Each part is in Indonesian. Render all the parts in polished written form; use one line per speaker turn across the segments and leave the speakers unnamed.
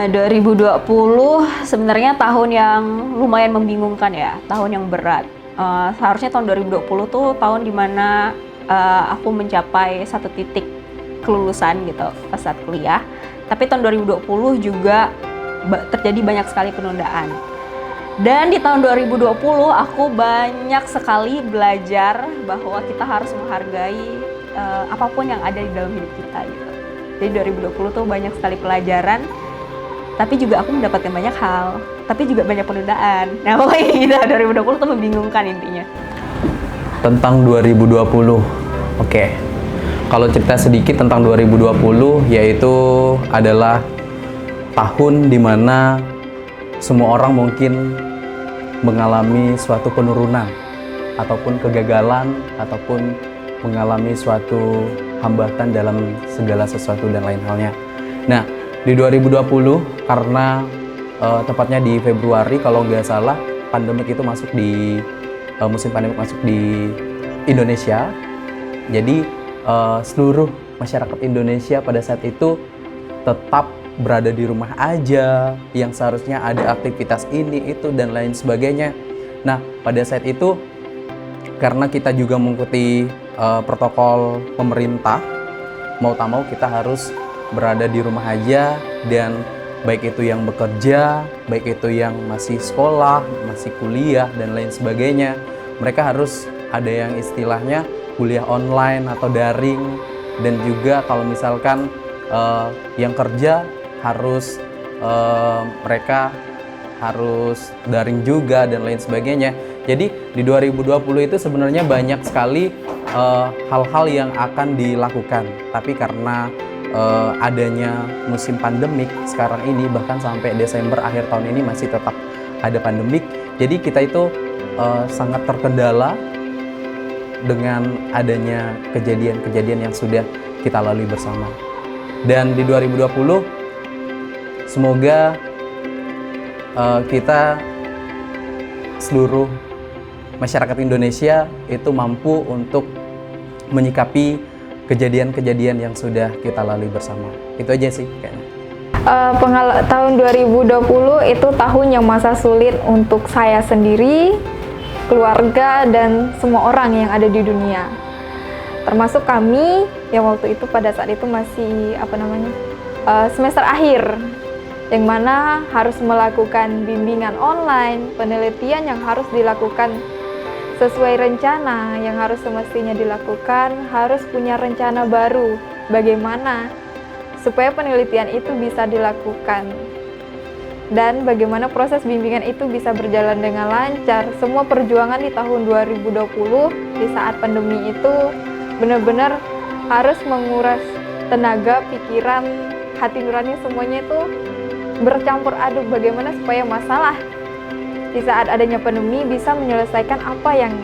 2020 sebenarnya tahun yang lumayan membingungkan ya, tahun yang berat. Seharusnya tahun 2020 tuh tahun dimana aku mencapai satu titik kelulusan gitu pas saat kuliah. Tapi tahun 2020 juga terjadi banyak sekali penundaan. Dan di tahun 2020 aku banyak sekali belajar bahwa kita harus menghargai apapun yang ada di dalam hidup kita gitu. Jadi 2020 tuh banyak sekali pelajaran, tapi juga aku mendapatkan banyak hal, tapi juga banyak penundaan. Nah pokoknya gitu, 2020 tuh membingungkan intinya.
Tentang 2020, oke. Kalau cerita sedikit tentang 2020, yaitu adalah tahun dimana semua orang mungkin mengalami suatu penurunan, ataupun kegagalan, ataupun mengalami suatu hambatan dalam segala sesuatu dan lain halnya. Nah, di 2020 karena tepatnya di Februari kalau nggak salah pandemik itu masuk di musim pandemik masuk di Indonesia. Jadi seluruh masyarakat Indonesia pada saat itu tetap berada di rumah aja, yang seharusnya ada aktivitas ini itu dan lain sebagainya. Nah, pada saat itu karena kita juga mengikuti protokol pemerintah, mau tak mau kita harus berada di rumah aja, dan baik itu yang bekerja, baik itu yang masih sekolah, masih kuliah dan lain sebagainya, mereka harus ada yang istilahnya kuliah online atau daring. Dan juga kalau misalkan yang kerja harus mereka harus daring juga dan lain sebagainya. Jadi di 2020 itu sebenarnya banyak sekali hal-hal yang akan dilakukan, tapi karena adanya musim pandemik sekarang ini, bahkan sampai Desember akhir tahun ini masih tetap ada pandemik, jadi kita itu sangat terkendala dengan adanya kejadian-kejadian yang sudah kita lalui bersama. Dan di 2020 semoga kita seluruh masyarakat Indonesia itu mampu untuk menyikapi kejadian-kejadian yang sudah kita lalui bersama. Itu aja sih kayaknya.
Tahun 2020 itu tahun yang masa sulit untuk saya sendiri, keluarga, dan semua orang yang ada di dunia. Termasuk kami yang waktu itu pada saat itu masih semester akhir, yang mana harus melakukan bimbingan online, penelitian yang harus dilakukan sesuai rencana yang harus semestinya dilakukan, harus punya rencana baru bagaimana supaya penelitian itu bisa dilakukan dan bagaimana proses bimbingan itu bisa berjalan dengan lancar. Semua perjuangan di tahun 2020 di saat pandemi itu benar-benar harus menguras tenaga, pikiran, hati nurani, semuanya itu bercampur aduk bagaimana supaya masalah di saat adanya pandemi bisa menyelesaikan apa yang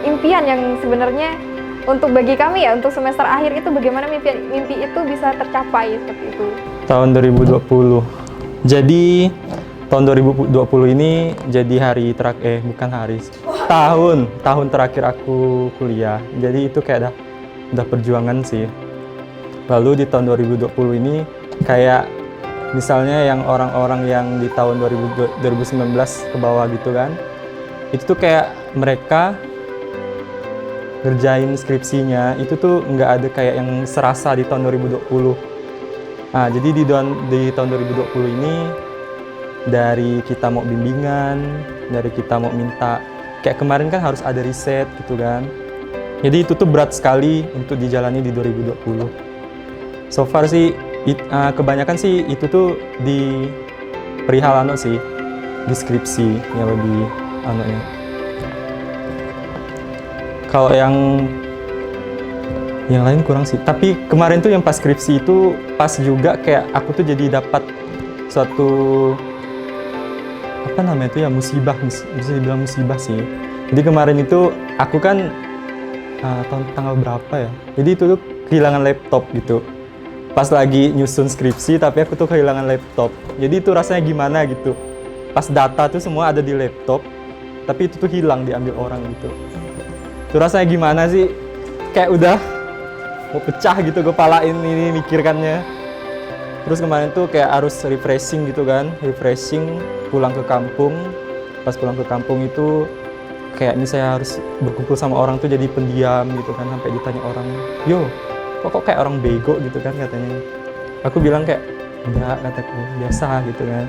impian yang sebenarnya untuk bagi kami ya, untuk semester akhir itu bagaimana mimpi itu bisa tercapai seperti itu.
Tahun 2020. Jadi tahun 2020 ini jadi tahun terakhir aku kuliah. Jadi itu kayak udah perjuangan sih. Lalu di tahun 2020 ini kayak misalnya yang orang-orang yang di tahun 2019 ke bawah gitu kan, itu tuh kayak mereka ngerjain skripsinya itu tuh nggak ada kayak yang serasa di tahun 2020. Nah, jadi di tahun 2020 ini dari kita mau bimbingan, dari kita mau minta, kayak kemarin kan harus ada riset gitu kan. Jadi itu tuh berat sekali untuk dijalani di 2020. So far sih kebanyakan sih itu tuh di perihal sih, deskripsi yang lebih ya. Kalau yang lain kurang sih. Tapi kemarin tuh yang pas skripsi itu pas juga kayak aku tuh jadi dapat suatu musibah, bisa dibilang musibah sih. Jadi kemarin itu aku kan tanggal berapa ya? Jadi itu tuh kehilangan laptop gitu. Pas lagi nyusun skripsi, tapi aku tuh kehilangan laptop. Jadi itu rasanya gimana gitu. Pas data tuh semua ada di laptop, tapi itu tuh hilang, diambil orang gitu. Itu rasanya gimana sih? Kayak udah mau pecah gitu kepala ini mikirkannya. Terus kemarin tuh kayak harus refreshing gitu kan, refreshing pulang ke kampung. Pas pulang ke kampung itu kayak ini saya harus berkumpul sama orang tuh jadi pendiam gitu kan, sampai ditanya orang, yo kok kayak orang bego gitu kan katanya. Aku bilang kayak, enggak, kataku, biasa gitu kan.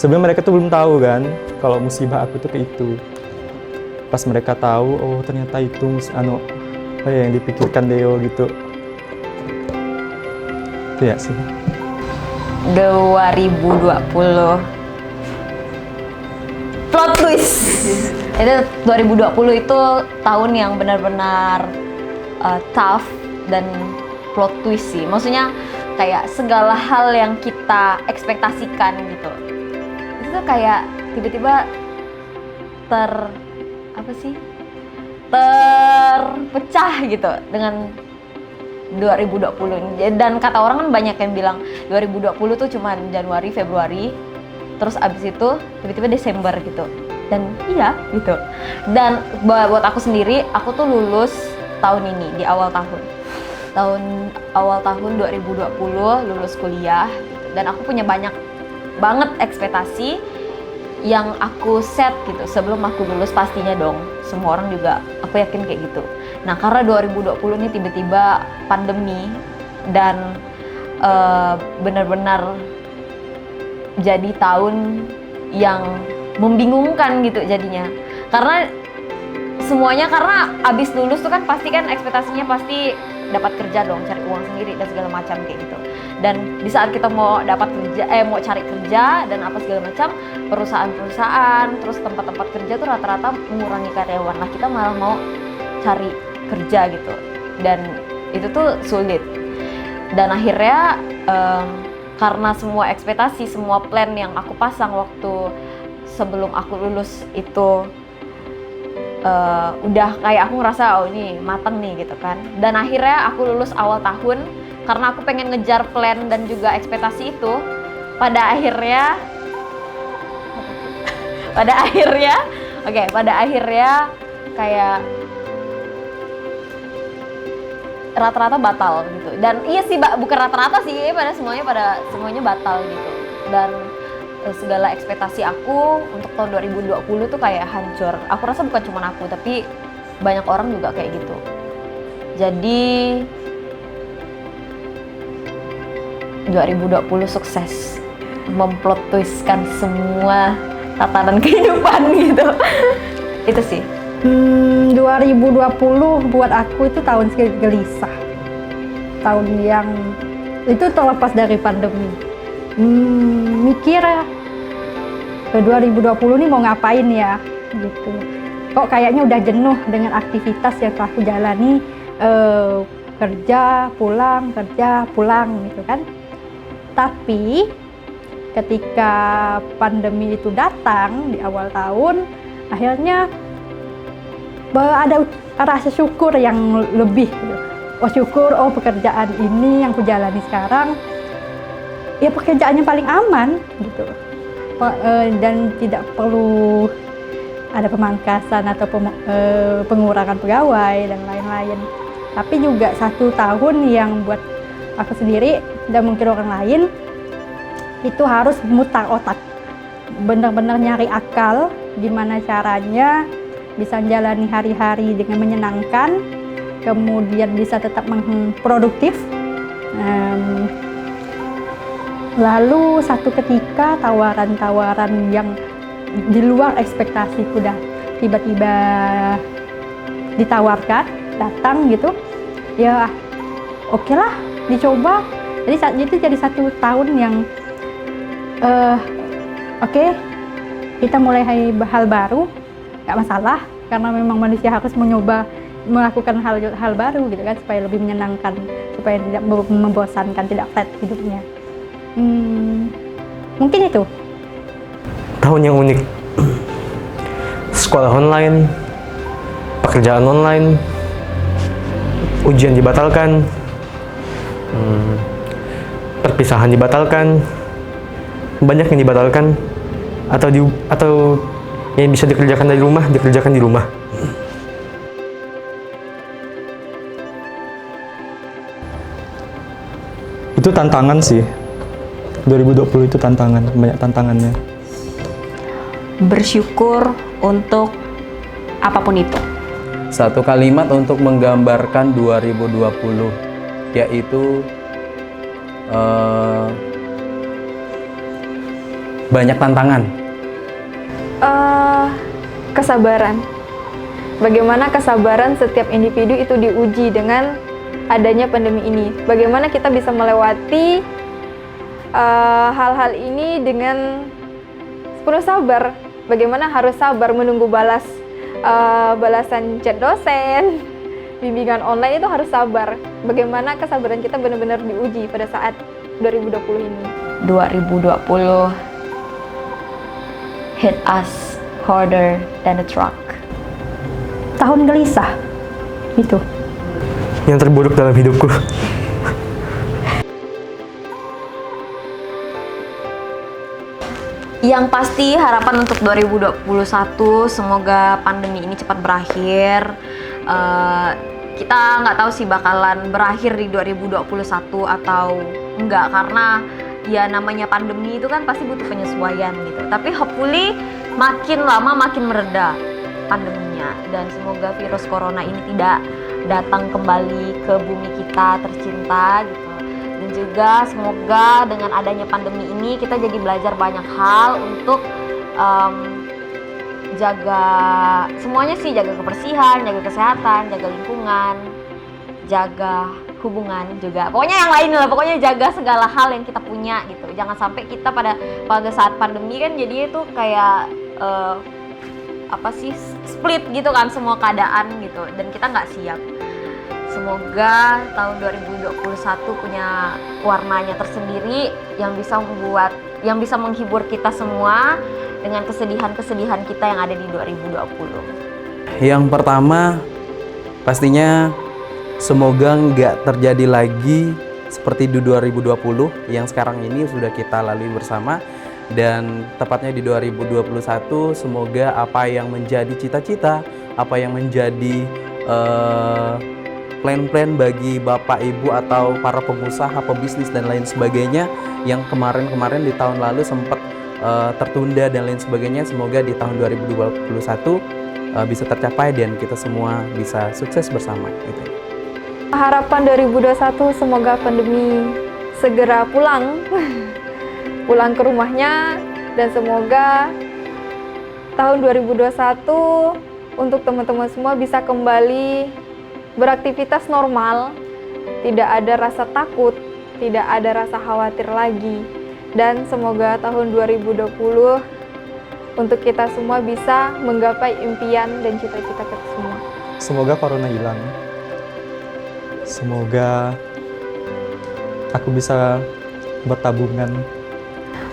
Sebenarnya mereka tuh belum tahu kan kalau musibah aku tuh kayak itu. Pas mereka tahu, oh ternyata itu apa ya yang dipikirkan Deo gitu. Itu ya sih.
2020 plot twist. Itu 2020 itu tahun yang benar-benar tough dan plot twist sih. Maksudnya kayak segala hal yang kita ekspektasikan gitu. Itu tuh kayak tiba-tiba terpecah gitu dengan 2020. Dan kata orang kan banyak yang bilang 2020 tuh cuma Januari, Februari, terus abis itu tiba-tiba Desember gitu. Dan iya gitu. Dan buat aku sendiri, aku tuh lulus tahun ini, di awal tahun. Awal tahun 2020 lulus kuliah gitu. Dan aku punya banyak banget ekspektasi yang aku set gitu sebelum aku lulus, pastinya dong. Semua orang juga aku yakin kayak gitu. Nah, karena 2020 ini tiba-tiba pandemi dan benar-benar jadi tahun yang membingungkan gitu jadinya. Karena abis lulus tuh kan pasti kan ekspektasinya pasti dapat kerja dong, cari uang sendiri dan segala macam kayak gitu. Dan di saat kita mau mau cari kerja dan apa segala macam, perusahaan-perusahaan, terus tempat-tempat kerja tuh rata-rata mengurangi karyawan. Nah, kita malah mau cari kerja gitu. Dan itu tuh sulit. Dan akhirnya karena semua ekspektasi, semua plan yang aku pasang waktu sebelum aku lulus itu udah kayak aku ngerasa, oh ini mateng nih gitu kan. Dan akhirnya aku lulus awal tahun karena aku pengen ngejar plan dan juga ekspektasi itu. Pada akhirnya kayak rata-rata batal gitu. Dan iya sih, bukan rata-rata sih, semuanya batal gitu. Dan segala ekspektasi aku untuk tahun 2020 tuh kayak hancur. Aku rasa bukan cuma aku, tapi banyak orang juga kayak gitu. Jadi 2020 sukses memplot twistkan semua tatanan kehidupan gitu. Itu sih.
2020 buat aku itu tahun gelisah. Tahun yang itu terlepas dari pandemi. Mikir ke 2020 nih mau ngapain ya gitu. Kok kayaknya udah jenuh dengan aktivitas yang telah aku jalani, kerja pulang gitu kan. Tapi ketika pandemi itu datang di awal tahun, akhirnya ada rasa syukur yang lebih gitu. Oh syukur, pekerjaan ini yang aku jalani sekarang ya pekerjaannya paling aman gitu. Dan tidak perlu ada pemangkasan atau pengurangan pegawai dan lain-lain. Tapi juga satu tahun yang buat aku sendiri dan mungkin orang lain itu harus mutar otak, benar-benar nyari akal gimana caranya bisa menjalani hari-hari dengan menyenangkan, kemudian bisa tetap produktif. Lalu satu ketika tawaran-tawaran yang di luar ekspektasiku dah tiba-tiba ditawarkan, datang gitu, ya oke lah dicoba. Jadi saat itu jadi satu tahun yang oke, kita mulai hal baru, gak masalah karena memang manusia harus mencoba melakukan hal baru gitu kan, supaya lebih menyenangkan, supaya tidak membosankan, tidak flat hidupnya. Mungkin itu
tahun yang unik. Sekolah online, pekerjaan online, ujian dibatalkan, perpisahan dibatalkan, banyak yang dibatalkan, atau yang bisa dikerjakan di rumah.
Itu tantangan sih. 2020 itu tantangan, banyak tantangannya.
Bersyukur untuk apapun itu.
Satu kalimat untuk menggambarkan 2020, yaitu banyak tantangan.
Kesabaran. Bagaimana kesabaran setiap individu itu diuji dengan adanya pandemi ini. Bagaimana kita bisa melewati hal-hal ini dengan penuh sabar. Bagaimana harus sabar menunggu balasan chat dosen, bimbingan online itu harus sabar. Bagaimana kesabaran kita benar-benar diuji pada saat 2020 ini.
2020 hit us harder than a truck.
Tahun gelisah, itu.
Yang terburuk dalam hidupku.
Yang pasti harapan untuk 2021 semoga pandemi ini cepat berakhir. Kita nggak tahu sih bakalan berakhir di 2021 atau enggak, karena ya namanya pandemi itu kan pasti butuh penyesuaian gitu. Tapi hopefully makin lama makin mereda pandeminya, dan semoga virus corona ini tidak datang kembali ke bumi kita tercinta gitu. Dan juga semoga dengan adanya pandemi ini kita jadi belajar banyak hal untuk jaga semuanya sih, jaga kebersihan, jaga kesehatan, jaga lingkungan, jaga hubungan juga. Pokoknya yang lain lah, pokoknya jaga segala hal yang kita punya gitu. Jangan sampai kita pada saat pandemi kan jadi itu kayak split gitu kan semua keadaan gitu, dan kita nggak siap. Semoga tahun 2021 punya warnanya tersendiri yang bisa menghibur kita semua dengan kesedihan-kesedihan kita yang ada di 2020.
Yang pertama, pastinya semoga nggak terjadi lagi seperti di 2020 yang sekarang ini sudah kita lalui bersama. Dan tepatnya di 2021, semoga apa yang menjadi cita-cita, apa yang menjadi plan-plan bagi Bapak Ibu atau para pengusaha, pebisnis dan lain sebagainya yang kemarin-kemarin di tahun lalu sempat tertunda dan lain sebagainya, semoga di tahun 2021 bisa tercapai dan kita semua bisa sukses bersama gitu.
Harapan 2021 semoga pandemi segera pulang ke rumahnya, dan semoga tahun 2021 untuk teman-teman semua bisa kembali beraktivitas normal, tidak ada rasa takut, tidak ada rasa khawatir lagi. Dan semoga tahun 2020 untuk kita semua bisa menggapai impian dan cita-cita kita semua.
Semoga corona hilang. Semoga aku bisa bertabungan.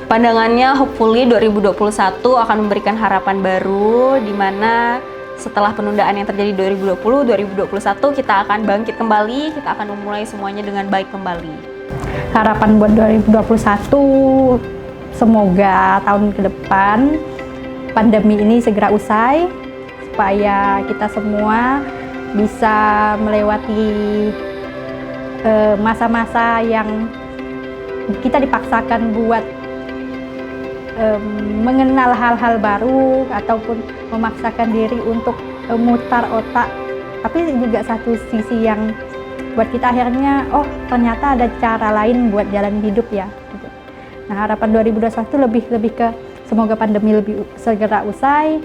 Pandangannya hopefully 2021 akan memberikan harapan baru, di mana setelah penundaan yang terjadi 2020, 2021 kita akan bangkit kembali, kita akan memulai semuanya dengan baik kembali.
Harapan buat 2021, semoga tahun ke depan pandemi ini segera usai, supaya kita semua bisa melewati masa-masa yang kita dipaksakan buat mengenal hal-hal baru ataupun memaksakan diri untuk mutar otak, tapi juga satu sisi yang buat kita akhirnya ternyata ada cara lain buat jalan hidup ya. Nah, harapan 2021 lebih ke semoga pandemi lebih segera usai,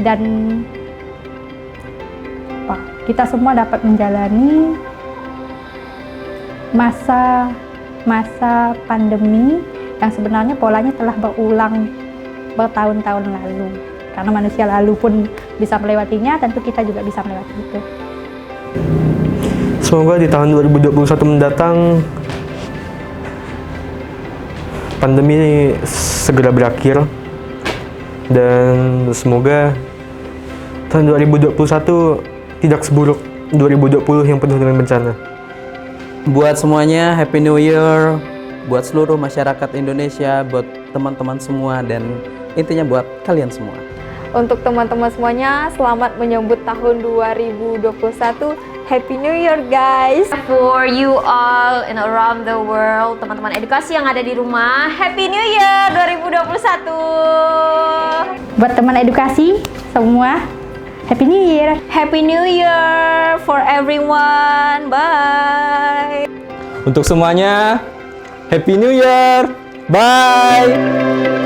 dan kita semua dapat menjalani masa pandemi yang sebenarnya polanya telah berulang bertahun-tahun lalu. Karena manusia lalu pun bisa melewatinya, tentu kita juga bisa melewati itu.
Semoga di tahun 2021 mendatang pandemi segera berakhir, dan semoga tahun 2021 tidak seburuk 2020 yang penuh dengan bencana.
Buat semuanya, Happy New Year. Buat seluruh masyarakat Indonesia, buat teman-teman semua, dan intinya buat kalian semua.
Untuk teman-teman semuanya, selamat menyambut tahun 2021 Happy New Year guys.
For you all and around the world, teman-teman edukasi yang ada di rumah, Happy New Year 2021.
Buat teman edukasi semua, Happy New Year.
Happy New Year for everyone. Bye.
Untuk semuanya, Happy New Year. Bye.